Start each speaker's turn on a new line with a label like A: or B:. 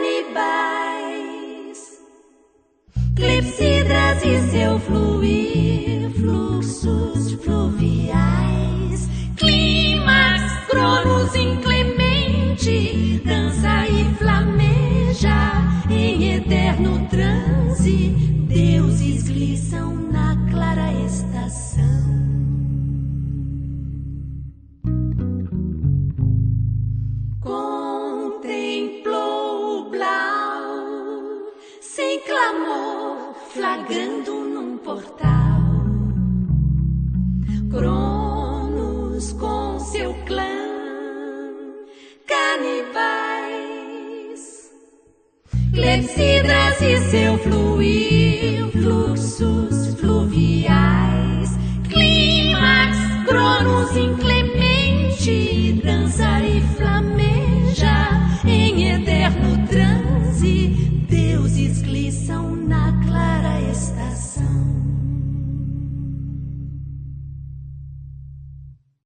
A: canibais, clepsidras e seu fluir, fluxos fluviais, clímax, cronos inclemente, dança e flameja em eterno transe, deuses gliçam na clara estação. Contemplou o Blau, sem clamor, flagrando num portal. Cronos com seu clã, canibais, clepsidras e seu fluir, fluxos